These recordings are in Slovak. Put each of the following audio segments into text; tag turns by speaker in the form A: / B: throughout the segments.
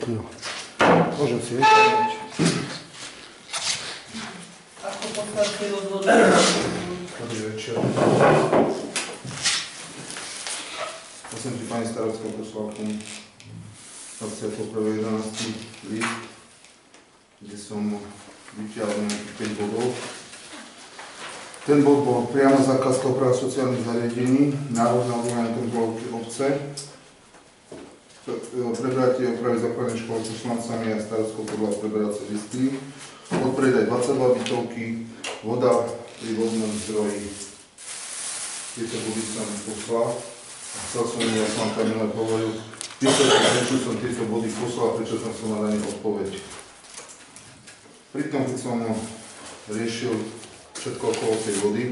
A: Jo. Môžem si vypadať.
B: Ako poslanci rozhodli?
A: Dobrý večer. Ja som si pani starostka poslal k tomu 21.11. list, kde som vyťahol nejakých 5 bodov. Ten bod bol priama zákazka oprava sociálnych zariadení, národná obnovenia kontrolky obce, prebratie opravy základnej školy poslancami a starostkou podľa preberacej listiny, odpredaj 22 bytovky, voda pri vodnom zdroji. Tieto body som poslal a chcel som mu, ja som tam milé hovoril, prečo som tieto body poslal a prečo som chcel na ne odpoveď. Pritom, keď som riešil všetko okolo tej vody,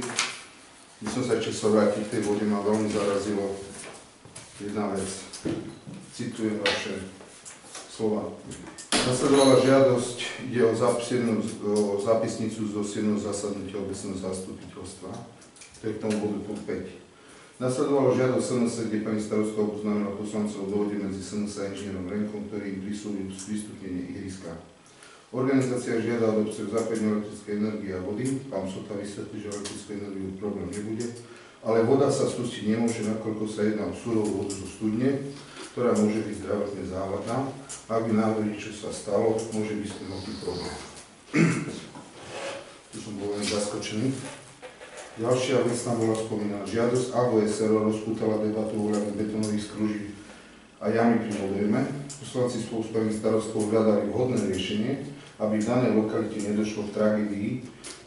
A: by som sa ešte sa vrátiť k tej vode, ma veľmi zarazilo jedna vec. Citujem vaše slova. Nasledovala žiadosť, ide o zápisnicu zo 7. zasadnutia obecného zastupiteľstva. To je k tomu bodu 5. Nasledovalo žiadosť SNS, kde pani starostka oboznámila poslancov o dohode medzi SNS a inžinierom Renkom, ktorý im prisúdil sprístupnenie ihriska. Organizácia žiada od obce západne elektrické energie a vody. Pán Sota vysvetlí, že elektrickú energiu problém nebude, ale voda sa spustiť nemôže, nakoľko sa jedná o surovú vodu zo studne, ktorá môže byť zdravotne závadná. Ak by náhodou niečo sa stalo, môže byť ten veľký problém. Tu som bol len zaskočený. Ďalšia vec tam bola spomínaná. Žiadosť AVO SRO rozpútala debatu ohľadom betónových skruží a jamy pri vodojme. Poslanci spolu s pani starostkou hľadali vhodné riešenie, aby v danej lokalite nedošlo k tragédii.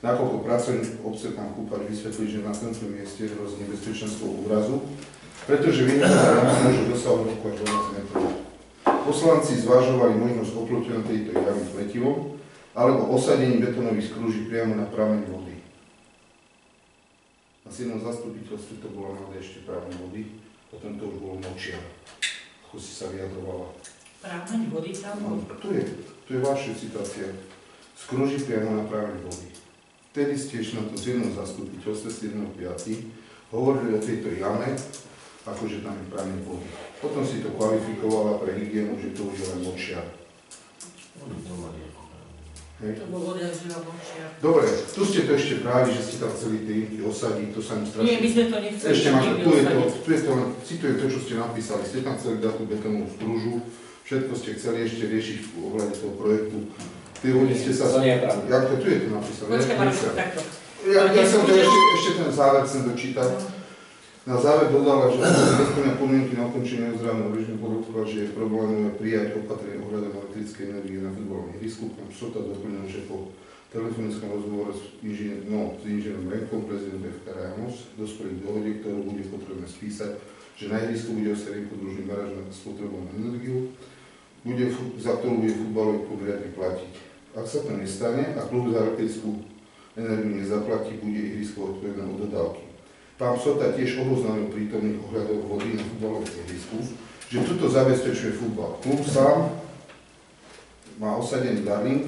A: Nakoľko pracovník obce tam Kúpač vysvetlí, že na tomto mieste hrozí nebezpečenstvo úrazu, pretože vyhľadá môžu dosahovať až 12 metrov. Poslanci zvažovali možnosť oplotenia tejto jamy pletivom alebo osadení betónových skrúží priamo na prameň vody. Na 7. zastupiteľstve to bolo na ešte prameň vody, potom to už bolo močia, ako si sa vyjadrovala.
B: Prameň vody tam bol?
A: Tu je vaša citácia. Skrúži priamo na prameň vody. Vtedy ste ešte na tom 7. zastupiteľstve 7.5. hovorili o tejto jame, akože tam je prameň vody. Potom si to kvalifikovala pre hygienu, že to už je len močiar.
B: To bolo odjak žila močiar.
A: Dobre, tu ste to ešte právi, že ste tam chceli tie imky osadiť, to sa im strašne...
B: Nie, my sme to nechceli.
A: Ešte máte, tu je to len, citujem to, čo ste napísali. Ste tam chceli dať tú betónovú sprúžu, všetko ste chceli ešte riešiť v ohľade toho projektu. Tie vody ste sa...
C: To nie je pravda.
A: Jak to tu je to napísané?
B: Počkaj, Marko, takto.
A: Ja som to ešte ten záver chcem dočítať. Na záver dodala, že nesplňa podmienky na ukončenie ozdravného režimu, podotkla, že je problémové prijať opatrenie ohľadom elektrickej energie na futbalovom ihrisku. Tam Sota doplnil, že po telefonickom rozhovore s inžinierom Renkom, prezident FK Ramos, dospeli k dohode, ktorú bude potrebné spísať, že na ihrisku bude osadený podružný garáž na spotrebovanú energiu, za ktorú bude futbalový klub riadne platiť. Ak sa to nestane a klub za elektrickú energiu nezaplatí, bude ihrisko odpovedné od dodávky. Pán Sota tiež oboznámil prítomných ohľadov vody na futbalovom ihrisku, že tuto zabezpečuje futbal. Klub sám má osadený Darling.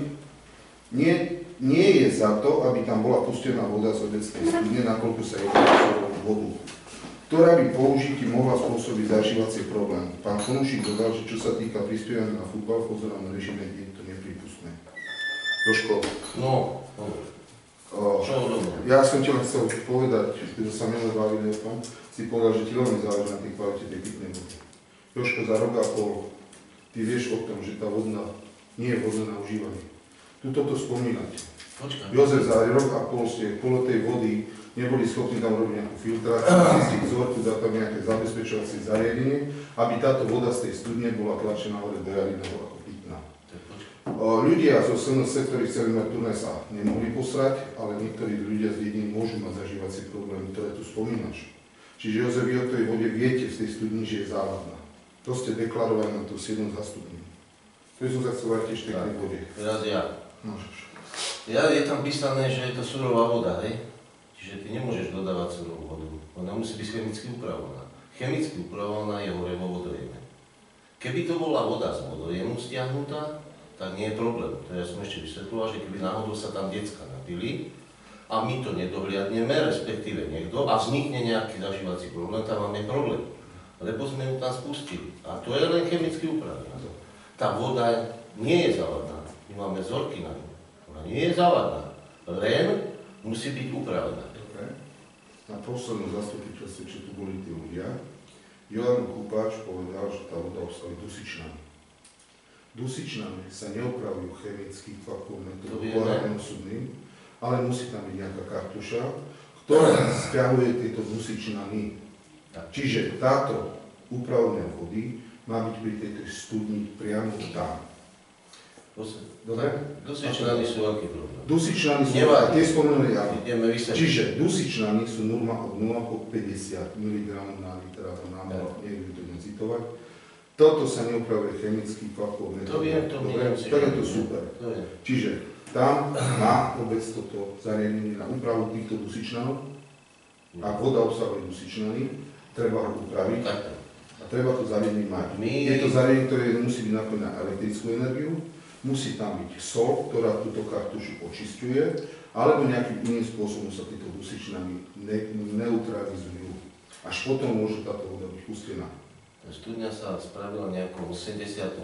A: Nie je za to, aby tam bola pustená voda z obeckej studne, nakoľko sa jedná o vodu, ktorá by použití mohla spôsobiť zažívacie problémy. Pán Konušík dodal, že čo sa týka prispievania na futbal, v pozornom režime je to neprípustné. Jožko. Ja som ti len chcel povedať, keď sa milé bavili o tom, si povedal, že ti veľmi záleží na tej kvalite tej pitnej vody. Jožko, za rok a pol, ty vieš o tom, že tá vodná nie je vhodná na užívanie. Tuto to spomínate. Jozef, za rok a pol ste kolo tej vody neboli schopní tam robiť nejakú filtráciu, zistiť vzorku, dať tam nejaké zabezpečovacie zariadenie, aby táto voda z tej studne bola tlačená hore do jariného ako pitná. Ľudia zo SNS, ktorí chceli mať turné, sa nemohli posrať, ale niektorí ľudia z dedín môžu mať zažívacie problémy, ktoré tu spomínaš. Čiže Jozef, vy o tej vode viete v tej studni, že je závadná. To ste deklarovali na to 7. zastupnení. Tu som sa chcel vrátiť ešte k tej vode.
D: Teraz ja.
A: Môžeš.
D: Je tam písané, že je to surová voda, hej? Čiže ty nemôžeš dodávať surovú vodu. Ona musí byť chemicky upravovaná. Chemicky upravovaná je hore vo vodojeme. Keby to bola voda z vodojemu stiahnutá, tak nie je problém. To ja som ešte vysvetľoval, že keby náhodou sa tam decka napili a my to nedohliadneme, respektíve niekto, a vznikne nejaký zažívací problém, tam máme problém. Lebo sme ju tam spustili. A to je len chemicky upravené. tá voda nie je závadná. My máme vzorky na ňu. Ona nie je závadná. Len musí byť upravená.
A: Dobre. Na poslednom zastupiteľstve, čo tu boli tí ľudia, Jovan Kupáč povedal, že tá voda obsahuje dusičnany. Dusičnany sa neopravujú chemicky kvapkou metodou súdnym, ale musí tam byť nejaká kartuša, ktorá stiahuje tieto dusičnany. Čiže táto upravená vody má byť pri tejto studni priamo tam. Dobre?
D: Dusičnany sú veľký problém.
A: Dusičnany sú, tie spomenuli ja. Čiže dusičnany sú norma od 0,50 mg na liter, alebo niekde to citovať. Toto sa neupravuje chemicky kvapkou metodou. Tak je to super. Čiže tam má vôbec toto zariadenie na úpravu týchto dusičnanov. Ak voda obsahuje dusičnany, treba ho upraviť a treba to zariadenie mať. Je to zariadenie, ktoré musí byť napojené na elektrickú energiu, musí tam byť sol, ktorá túto kartušu očisťuje, alebo nejakým iným spôsobom sa tieto dusičnany neutralizujú. Až potom môže táto voda byť pustená.
D: Studňa sa spravila nejakom 83.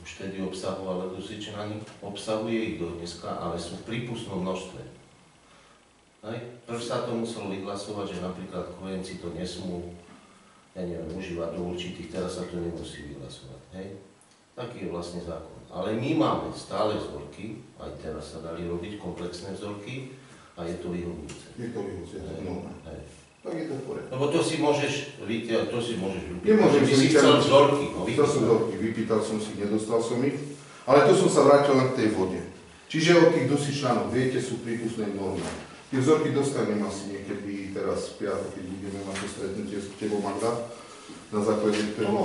D: Už vtedy obsahovala dusičnany, obsahuje ich do dneska, ale sú v prípustnom množstve. Prv sa to muselo vyhlasovať, že napríklad kojenci to nesmú, užívať do určitých, teraz sa to nemusí vyhlasovať. Taký je vlastne zákon. Ale my máme stále vzorky, aj teraz sa dali robiť komplexné vzorky a je to vyhovujúce.
A: Je to vyhovujúce, tak je to v poriadku.
D: Lebo to si môžeš vypýtať.
A: Nemôžem
D: si chcel vzorky.
A: Chcel som vzorky, vypýtal som si, nedostal som ich, ale to som sa vrátil len k tej vode. Čiže od tých dusičnanov, viete, sú prípustné normy. Tie vzorky dostanem asi niekedy teraz v piatok, keď budeme mať to stretnutie s tebou, Magda, na základe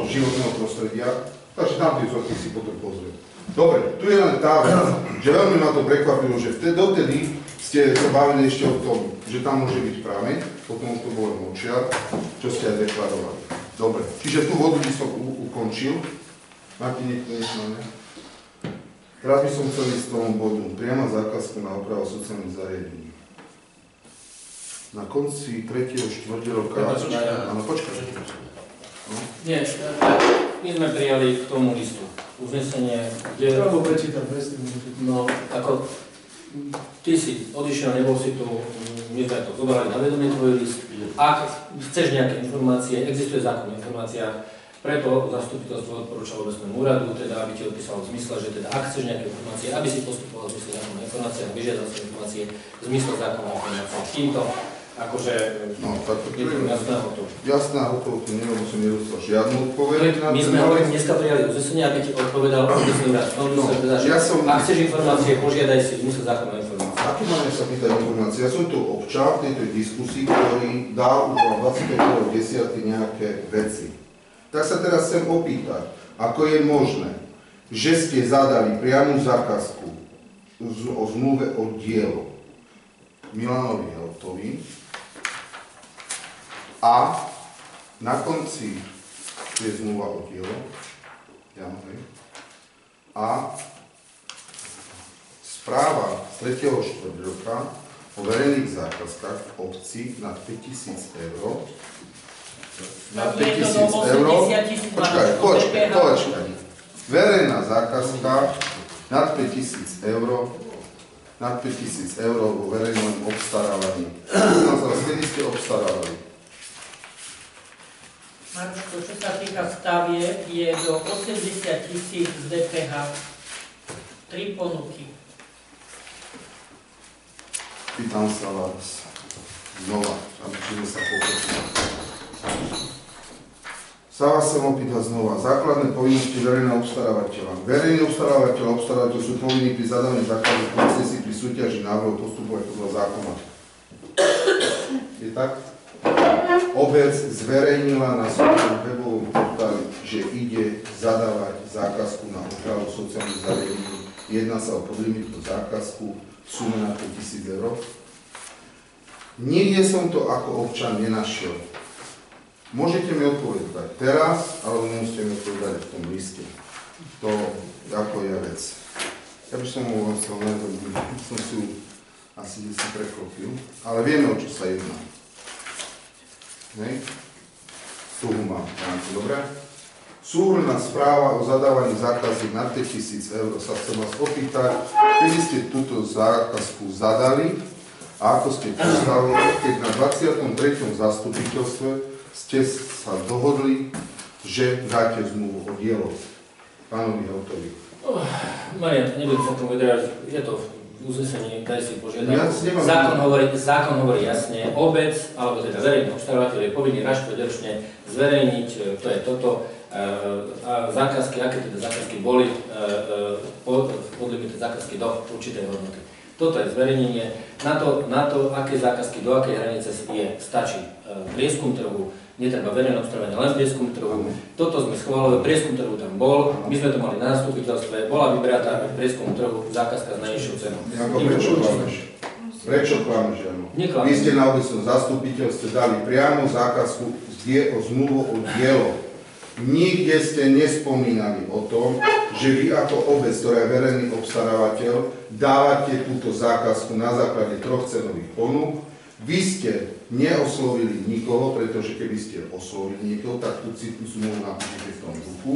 A: životného prostredia. Takže tam tie vzorky si potom pozriem. Dobre, tu je len tá vec, že veľmi ma to prekvapilo, že dotedy ste sa bavili ešte o tom, že tam môže byť prameň, potom to bolo močiar, čo ste aj deklarovali. Dobre, čiže tú vodu by som ukončil. Máte niekto niečo na mňa? Teraz by som chcel ísť z tomu bodu. Priama zákazka na opravu sociálnych zariadení. Na konci 3. štvrťroka... Áno, počkaj.
C: Nie, my sme prijali k tomu listu uznesenie, kde...
E: Alebo prečítam, presne.
C: No, ako... Ty si odišiel, nebol si tu, my sme to zobrali na vedomie tvoj list. Ak chceš nejaké informácie, existuje zákon o informáciách, preto zastupiteľstvo odporúčalo obecnému úradu, teda aby ti odpísalo v zmysle, že teda ak chceš nejaké informácie, aby si postupoval v zmysle zákona o informáciách a vyžiadal si informácie v zmysle zákona o informáciách. Týmto, akože, je to jasná hotovo.
A: Jasná hotovo, to neviem, som nedostal žiadnu odpoveď na
C: my sme hovorili, dneska prijali uznesenie, aby ti odpovedal obecný úrad. Ak chceš informácie, požiadaj si v zmysle zákona o informáciách.
A: Aké máme sa pýtať informácie? Ja som tu občan v tejto diskusii, ktorý dal už na 25.10. nejaké veci. Tak sa teraz chcem opýtať, ako je možné, že ste zadali priamu zákazku o zmluve o dielo Milanovi Heltovi a na konci je zmluva o dielo a správa z 3. štvrťroka o verejných zákazkách v obci nad 5 000 eur. Na 5 000 eur. Počkaj. Verejná zákazka nad 5 000 eur. Nad 5 000 eur vo verejnom obstarávaní. Kedy ste obstarávali?
B: Marko, čo sa týka stavieb, je do 80 000 z DPH. 3 ponuky.
A: Pýtam sa vás znova, aby sa pochopil. Sa vás chcem opýtať znova. Základné povinnosti verejného obstarávateľa. Verejný obstarávateľ sú povinní pri zadávaní základných koncesí pri súťaži návrhov postupovať podľa zákona. Je tak? Obec zverejnila na svojom webovom portáli, že ide zadávať zákazku na opravu sociálnych zariadení. Jedná sa o podlimitnú zákazku v sume na 5 000 eur. Nikde som to ako občan nenašiel. Môžete mi odpovedať teraz, alebo nemusíte mi odpovedať v tom liste. To ako je vec. Ja by som mu chcel najprv, som si ju asi preklopil, ale vieme, o čo sa jedná. Tu ho mám, dobre? Súhrnná správa o zadávaní zákaziek nad 5 000 eur sa chcem vás opýtať, kedy ste túto zákazku zadali a ako ste postavili, keď na 23. zastupiteľstve ste sa dohodli, že dáte zmluvu o dielo pánovi Hautovi.
C: Marian, nebudem sa tomu vydrať, je to v uznesení, daj si požiadať.
A: Ja
C: Zákon hovorí jasne, obec, alebo teda verejný obstarávateľ je povinný raz štvrťročne zverejniť, to je toto, zákazky, aké teda zákazky boli, podlimité zákazky do určitej hodnoty. Toto je zverejnenie. Na to, aké zákazky do akej hranice stačí prieskum trhu, netreba verejné obstarávanie, len prieskum trhu. Toto sme schválili, prieskum trhu tam bol, my sme to mali na zastupiteľstve, bola vybratá prieskum trhu zákazka s najnižšou cenou.
A: Prečo klameš? Prečo klameš, Jano?
C: Neklameš.
A: Vy ste na obecnom zastupiteľstve dali priamo zákazku o zmluvu o dielo. Nikde ste nespomínali o tom, že vy ako obec, ktorá je verejný obstarávateľ, dávate túto zákazku na základe 3 cenových ponúk. Vy ste neoslovili nikoho, pretože keby ste oslovili niekoho, tak tú zmluvu napíšete v tom duchu.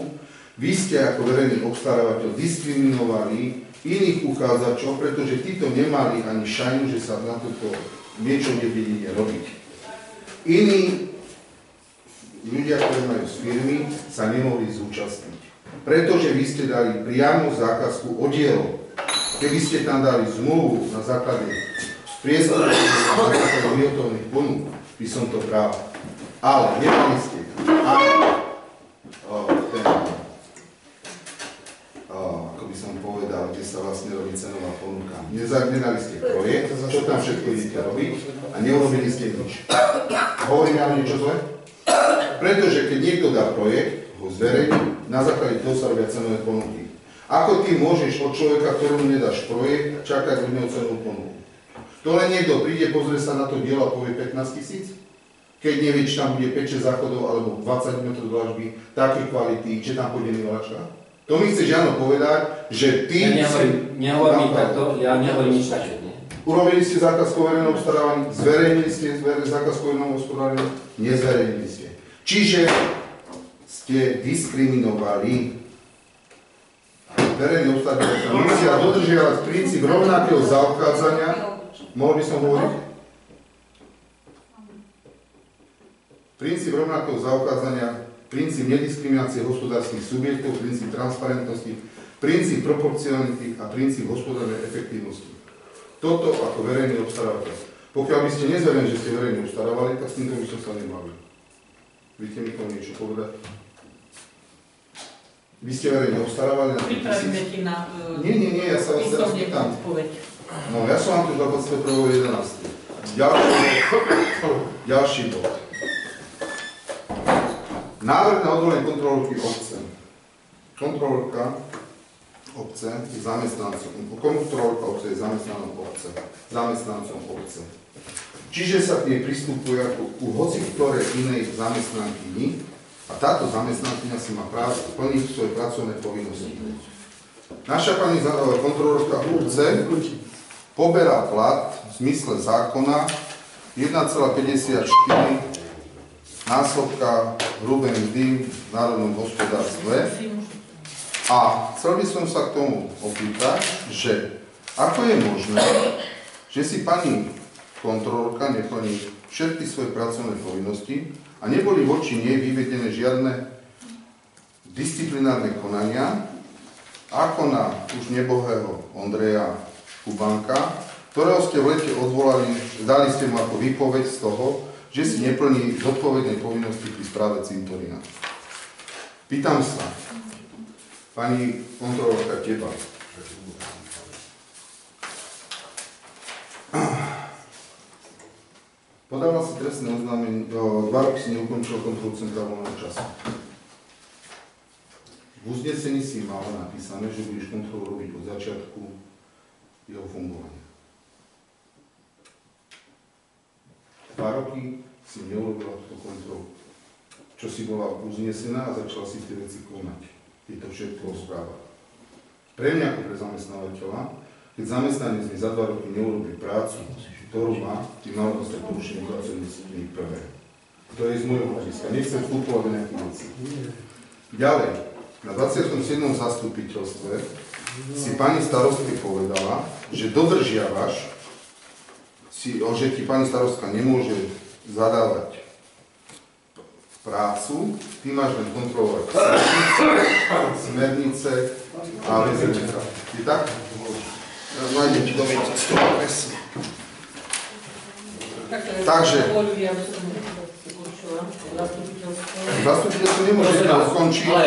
A: Vy ste ako verejný obstarávateľ diskriminovali iných uchádzačov, pretože títo nemali ani šajnu, že sa na toto niečo nevedie robiť. Iní ľudia, ktorí majú z firmy, sa nemohli zúčastniť. Pretože vy ste dali priamu zákazku o dielo. Keby ste tam dali zmluvu na základe prieskumu, na základe vyhotovných ponúk, by som to bral. Ale nemali ste ako by som povedal, kde sa vlastne robí cenová ponuka. Nedali ste projekt, čo tam všetko idete robiť a neurobili ste nič. Hovorím ja niečo zle? Pretože keď niekto dá projekt, ho zverejní, na základe toho sa robia cenové ponuky. Ako ty môžeš od človeka, ktorému nedáš projekt, čakať od neho cenovú ponuku? To len niekto príde, pozrie sa na to dielo a povie 15 000? Keď nevie, či tam bude 5-6 záchodov alebo 20 m dĺžby, také kvality, či tam pôjde milačka? To mi chceš, Jano, povedať, že ty...
C: Ja nehovorím takto, ja nehovorím nič také.
A: Urobili ste zákazku verejného obstarávania, zverejnili ste zákazku verejného obstarávania, nezverejnili ste. Čiže ste diskriminovali verejné obstarávania. Musia dodržiavať princíp rovnakého zaobchádzania. Mohol by som hovoriť? Princíp rovnakého zaobchádzania, princíp nediskriminácie hospodárskych subjektov, princíp transparentnosti, princíp proporcionality a princíp hospodárnej efektívnosti. Toto ako verejný obstarávateľ. Pokiaľ by ste nezverejnili, že ste verejne obstarávali, tak s týmto by som sa nebavil. Viete mi tomu niečo povedať? Vy ste verejne obstarávali na 5 000?
B: Pripravíme ti na
A: Nie, ja sa vás teraz
B: písomne
A: pýtam.
B: odpoveď.
A: No, ja som vám tu 21.11. Ďalší bod. Návrh na odvolanie kontrolórky obce. Kontrolórka obce je zamestnancom obce. Čiže sa k nej pristupuje ako ku hoci ktorej inej zamestnankyni a táto zamestnankyňa si má právo plniť svoje pracovné povinnosti. Naša pani kontrolórka obce poberá plat v zmysle zákona 1,54 násobka hrubej mzdy v národnom hospodárstve. A chcel by som sa k tomu opýtať, že ako je možné, že si pani kontrolórka neplní všetky svoje pracovné povinnosti a neboli voči nej vyvedené žiadne disciplinárne konania, ako na už nebohého Ondreja Kubanka, ktorého ste v lete odvolali, dali ste mu ako výpoveď z toho, že si neplní zodpovedné povinnosti pri správe cintorína. Pýtam sa, pani kontrolórka, teba. Podala si trestné oznámenie, 2 roky si neukončil kontrolu centra voľného času. V uznesení si mala napísané, že budeš kontrolu robiť od začiatku jeho fungovania. 2 roky si neurobila túto kontrolu, čo si bola uznesená a začala si tie veci konať. Je to všetko o správach. Pre mňa ako pre zamestnávateľa, keď zamestnanec mi za 2 roky neurobí prácu, ktorú má, by malo dostať porušenie pracovnej disciplíny prvé. To je z môjho hľadiska. Nechcem vstupovať do nejakých vecí. Ďalej, na 27. zastupiteľstve si pani starostke povedala, že dodržiavaš, že ti pani starostka nemôže zadávať prácu, ty máš len kontrolovať smernice a VZDK. Je tak? Nájdem ti do vieťa z toho presne. Takže, zastupiteľstvo nemôže to skončiť.
C: Ale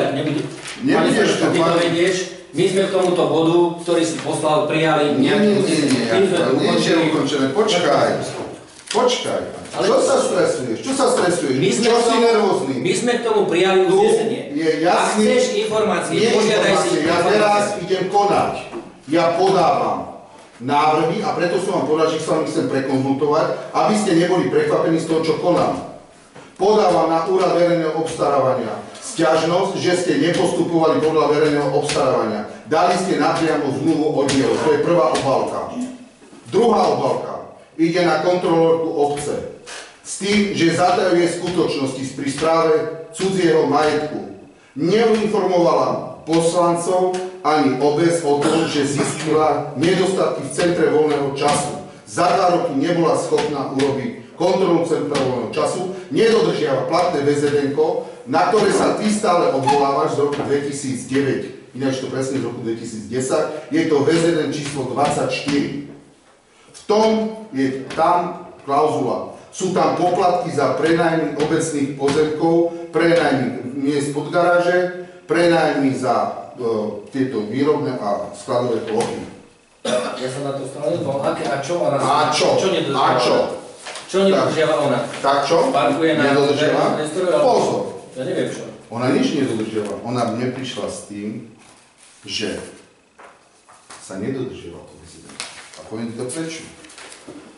A: Nebudeš to
C: ty to vedieš, my sme k tomuto bodu, ktorý si poslal, prijali
A: Nie,
C: nejakú...
A: nie je ukončené. Počkaj. Čo sa stresuješ? Čo si nervózny?
C: My sme k tomu prijali uznesenie.
A: Je
C: Ak
A: jasný.
C: chceš informácie,
A: Nie
C: požiadaj si
A: informácie. Ja teraz idem konať. Ja podávam návrhy a preto som vám povedal, že sa vám chcem prekonzultovať, aby ste neboli prekvapení z toho, čo konám. Podávam na úrad verejného obstarávania sťažnosť, že ste nepostupovali podľa verejného obstarávania. Dali ste napriamo zmluvu o dielo. To je prvá obálka. Druhá obálka ide na kontrolórku obce s tým, že zatajuje skutočnosti pri správe cudzieho majetku. Neuinformovala poslancov ani obec o tom, že zistila nedostatky v centre voľného času. Za 2 roky nebola schopná urobiť kontrolu centra voľného času, nedodržiava platné VZN-ko, na ktoré sa ty stále odvolávaš z roku 2009, ináč to presne z roku 2010, je to VZN číslo 24. V tom je tam klauzula. Sú tam poplatky za prenajmy obecných pozemkov, prenajmy miest pod garáže, prenajmy za tieto výrobné a skladové plochy.
C: Ja som na to stále bol, aké a čo? Čo nedodržiava ona?
A: Tak čo?
C: Parkuje na
A: Nedodržiava? Pozor.
C: Ja neviem čo.
A: Ona nič nedodržiava. Ona mne prišla s tým, že sa nedodržiava to VZN. A poviem to prečo.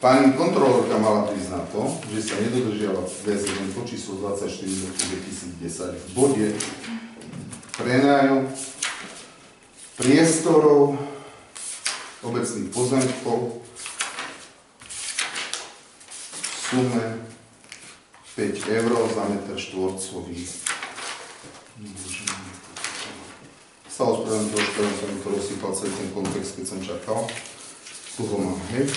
A: Pani kontrolórka mala prísť na to, že sa nedodržiava VZN číslo 24 z roku 2010 v bode prenájom priestorov obecných pozemkov v sume 5 eur za meter štvorcový. Sa ospravedlňujem trošku, len som mi to rozsypal celý ten kontext, keď som čakal. Tu ho mám, hej.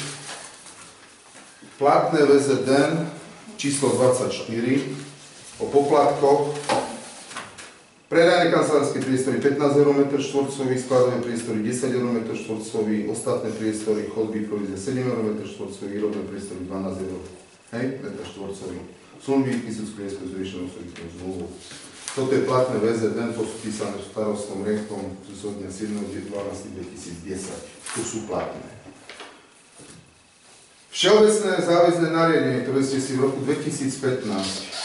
A: Platné VZN číslo 24 o poplatkoch. Predajné kancelárske priestory 15 eur meter štvorcový, skladové priestory 10 eur meter štvorcový, ostatné priestory, chodby, provizia 7 eur meter štvorcový, výrobné priestory 12 eur meter štvorcový. Služby výpisu z klientského zriešenou súvistou zmluvu. Toto je platné VZN, to sú písané v starostnom riadkom zo dňa 7.12.2010. Tu sú platné. Všeobecné záväzné nariadenie, ktoré ste si v roku 2015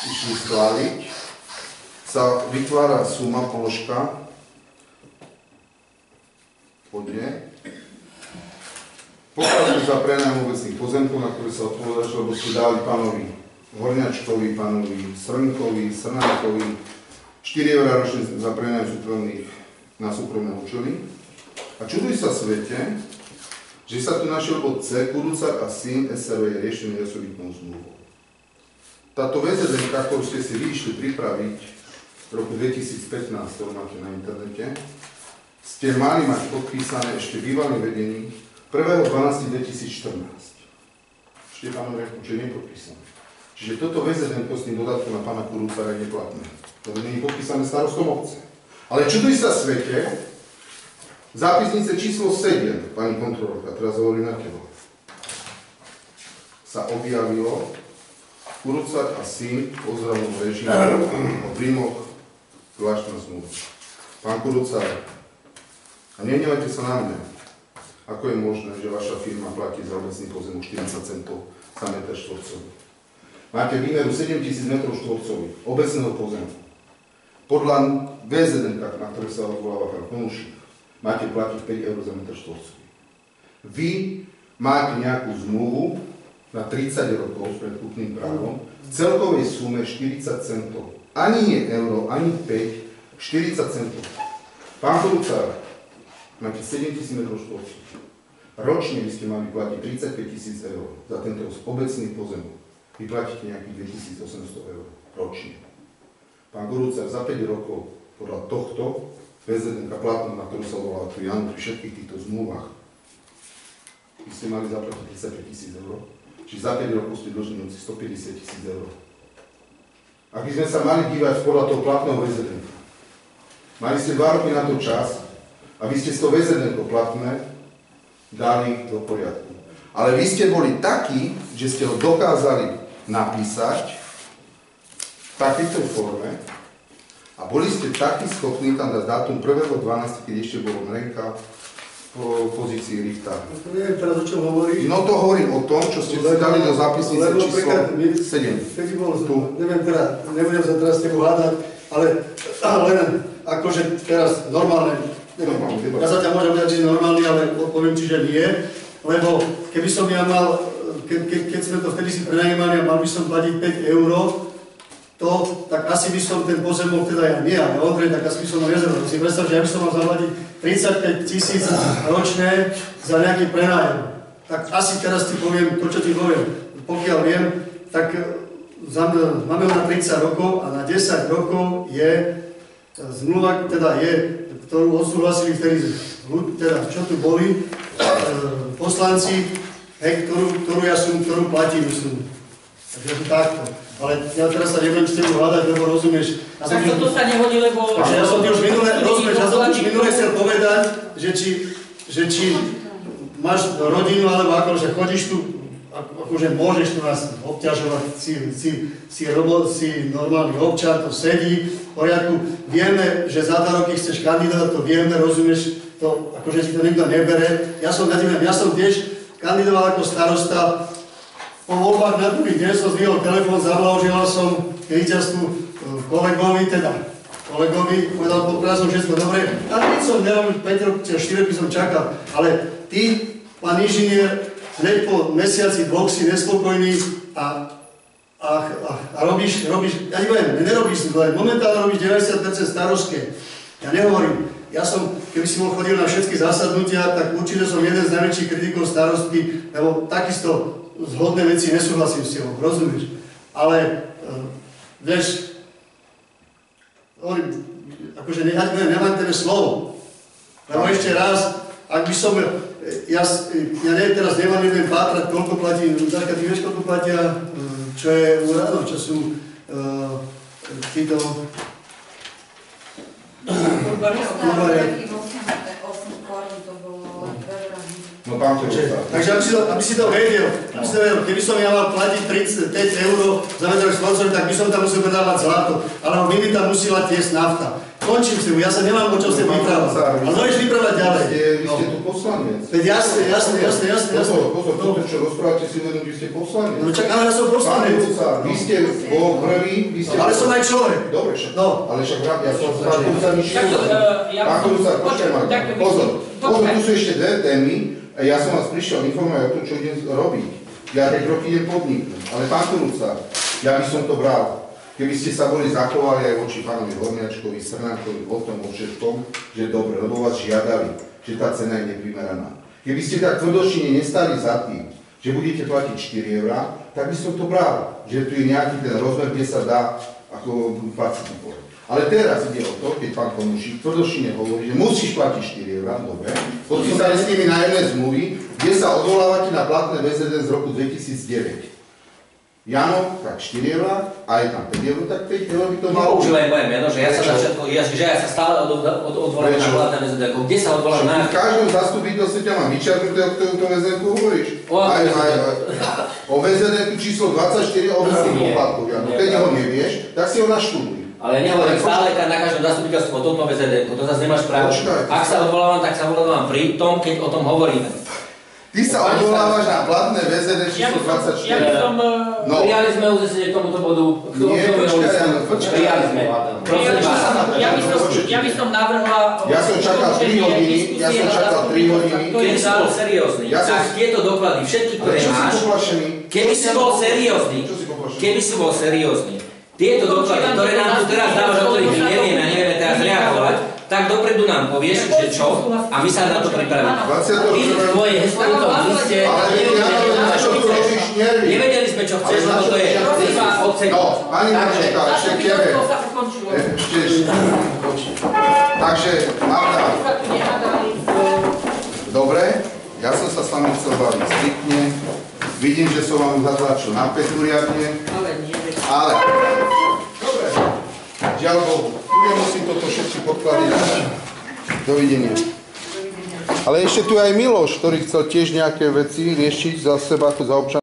A: išli schváliť, sa vytvára suma, položka, poďme, poplatky za prenajm obecných pozemkov, na ktoré sa odpovedaš, lebo ste dali pánovi Horňačkovi, pánovi Srnkovi, Srnákovi 4 eur ročne za prenajm súkromných na súkromné účely. A čuduj sa svete, že sa tu našiel bod C, Kurucar a syn SRV je riešený osobitnou zmluvou. Táto VZN, ktorú ste si vyšli pripraviť v roku 2015, ktorú máte na internete, ste mali mať podpísané ešte bývalým vedením 1.12.2014. Štefánom Rechku, čo je nepodpísané. Čiže toto VZN s tým dodatkom na pána Kurucara je neplatné. To nie je podpísané starostom obce. Ale čuduj sa svete, zápisnice číslo 7, pani kontrolórka, teraz hovorím na teba, sa objavilo Kurucar a syn v ozdravnom režime o príjmoch zvláštna zmluva. Pán Kurucar, a nehnevajte sa na mňa, ako je možné, že vaša firma platí za obecný pozemok 40 centov za meter štvorcový. Máte výmeru 7000 m štvorcových obecného pozemku. Podľa VZN, na ktoré sa odvoláva pán Konušík, máte platiť 5 eur za meter štvorcový. Vy máte nejakú zmluvu na 30 rokov s predkupným právom v celkovej sume 40 centov. Ani nie euro, ani 5, 40 centov. Pán Kurucar, máte 7000 m štvorcových. Ročne by ste mali platiť 35 000 eur za tento obecný pozemok. Vy platíte nejakých 2800 eur ročne. Pán Kurucar, za 5 rokov podľa tohto VZN platnú, na ktorú sa volá tu Jan, pri všetkých týchto zmluvách, by ste mali zaplatiť 35 000 eur, čiže za 5 rokov ste dlžní 150 000 eur. Ak by sme sa mali dívať podľa toho platného VZN, mali ste 2 roky na to čas, aby ste z toho VZN platné dali do poriadku. Ale vy ste boli takí, že ste ho dokázali napísať v takejto forme a boli ste takí schopní tam dať dátum 1.12., keď ešte bolo Mrenka v pozícii Richta.
E: To neviem teraz, o čom hovoríš.
A: No to hovorím o tom, čo ste dali do zápisnice číslo 7.
E: Neviem teda, nebudem sa teraz s tebou hádať, ale len akože teraz normálne, ja sa ťa môžem povedať, že je normálny, ale poviem ti, že nie, lebo keby som ja mal, keď sme to vtedy si prenajímali a mal by som platiť 5 eur, tak asi by som ten pozemok, teda ja nie, ale Ondrej, tak asi by som ho rezervoval. Si predstav, že ja by som mal zaplatiť 35 000 ročné za nejaký prenájom. Tak asi teraz ti poviem to, čo ti poviem. Pokiaľ viem, tak máme ho na 30 rokov a na 10 rokov je zmluva, teda je, ktorú odsúhlasili vtedy, teda čo tu boli, poslanci, ktorú platím, myslím. Takže takto. Ale ja teraz sa nebudem s tebou hľadať, lebo rozumieš.
B: Tak toto sa nehodí, lebo...
E: Ja som ti už minule chcel povedať, že či máš rodinu, alebo akože chodíš tu, akože môžeš tu nás obťažovať, si normálny občan, to sedí, v poriadku. Vieme, že za 2 roky chceš kandidovať, to vieme, rozumieš, to, akože ti to nikto nebere. Ja som tiež kandidoval ako starosta. Po voľbách na druhý deň som zdvihol telefón, zablahoželal som víťazstvu kolegovi, povedal, povedal som všetko dobre. A keď som neviem, 5 rokov, 4 roky som čakal, ale ty, pán inžinier, hneď po mesiaci, 2 si nespokojný a robíš, ja ti poviem, nerobíš, momentálne robíš 90% starostské. Ja nehovorím, keby si bol chodil na všetky zasadnutia, tak určite som jeden z najväčších kritikov starostky, lebo takisto zhodné veci nesúhlasím s tebou, rozumieš? Ale, vieš, hovorím, akože nemám tebe slovo. Lebo ešte raz, ak by som, ja teraz neviem pátrať, koľko platí, Daška, ty vieš, koľko platia, čo je úradno, čo sú títo... Kurbári.
A: No pán Turúca.
E: Takže aby si to vedel, keby som ja mal platiť 35 eur za metrok sponsorov, tak by som tam musel predávať zlato, alebo by mi tam musela tiesť nafta. Končím s tým, ja sa nemám o čom s tým vyprávať. Ale môžeš vyprávať ďalej.
A: Vy ste tu poslanec.
E: Veď jasne.
A: Pozor, toto čo rozprávate si uvedom, vy ste poslanec.
E: No čak, ale ja som poslanec.
A: Vy ste bol prvý, vy ste...
E: Ale som aj človek.
A: Dobre, však. Ale však ja som pán Turúca nič Pán Turúca, počkaj ma. Pozor, tu sú ešte dve témy. Ja som vás prišiel informovať o tom, čo idem robiť. Ja 5 roky idem podniknúť. Ale pán Turúca, ja by som to bral. Keby ste sa boli zachovali aj voči pánovi Horniačkovi, Srnákovi, o tom, o všetkom, že dobre, lebo vás žiadali, že tá cena je neprimeraná. Keby ste tak tvrdošine nestali za tým, že budete platiť 4 €, tak by som to bral. Že tu je nejaký ten rozmer, kde sa dá ako participovať. Ale teraz ide o to, keď pán Konušík tvrdošine hovorí, že musíš platiť 4 €, dobre, podpísali s nimi nájomné zmluvy, kde sa odvolávate na platné VZN z roku 2009. Jano, tak 4 €, aj tam 5 €, tak 5 € by to malo...
C: Používaj moje meno, že ja sa na všetko, že ja sa stále odvolám na platné VZN. Kde sa odvolám na...
A: V každom zastupiteľstve ťa mám vyčarnuté, o ktorom to VZN hovoríš. O VZN číslo 24 obecných poplatkov, Jano. Keď ho nevieš, tak si ho naštuduj.
C: Ale nehovorím stále na každom zastupiteľstve o tomto VZN, to zase nemáš právo. Ak sa odvolávam, tak sa odvolávam pri tom, keď o tom hovoríme.
A: Ty sa odvolávaš na platné VZN číslo 24.
C: Prijali sme uznesenie k tomuto bodu.
A: Nie, počkaj.
C: Prijali sme.
B: Ja by som navrhla...
A: Ja som čakal 3 hodiny.
C: Keby si bol seriózny, tak tieto doklady, všetky, ktoré máš, keby si bol seriózny, tieto doklady, ktoré nám tu teraz dávaš, o ktorých nevieme teraz reagovať, tak dopredu nám povieš, že čo, a my sa na to pripravíme. Ty tvoje heslo v tom liste, nevedeli sme, čo chceš, lebo to je odsek.
A: No, pani Marčeka, ešte k tebe.
D: končí.
A: Takže, Marta,
B: sa tu nehádali,
A: dobre, ja som sa s vami chcel baviť striktne. Vidím, že som vám zatlačil na petu riadne,
B: ale nie.
A: ale... Dobre, žiaľ Bohu, budem musieť toto všetci podklady dať. Dovidenia. Ale ešte tu je aj Miloš, ktorý chcel tiež nejaké veci riešiť za seba, za občanov.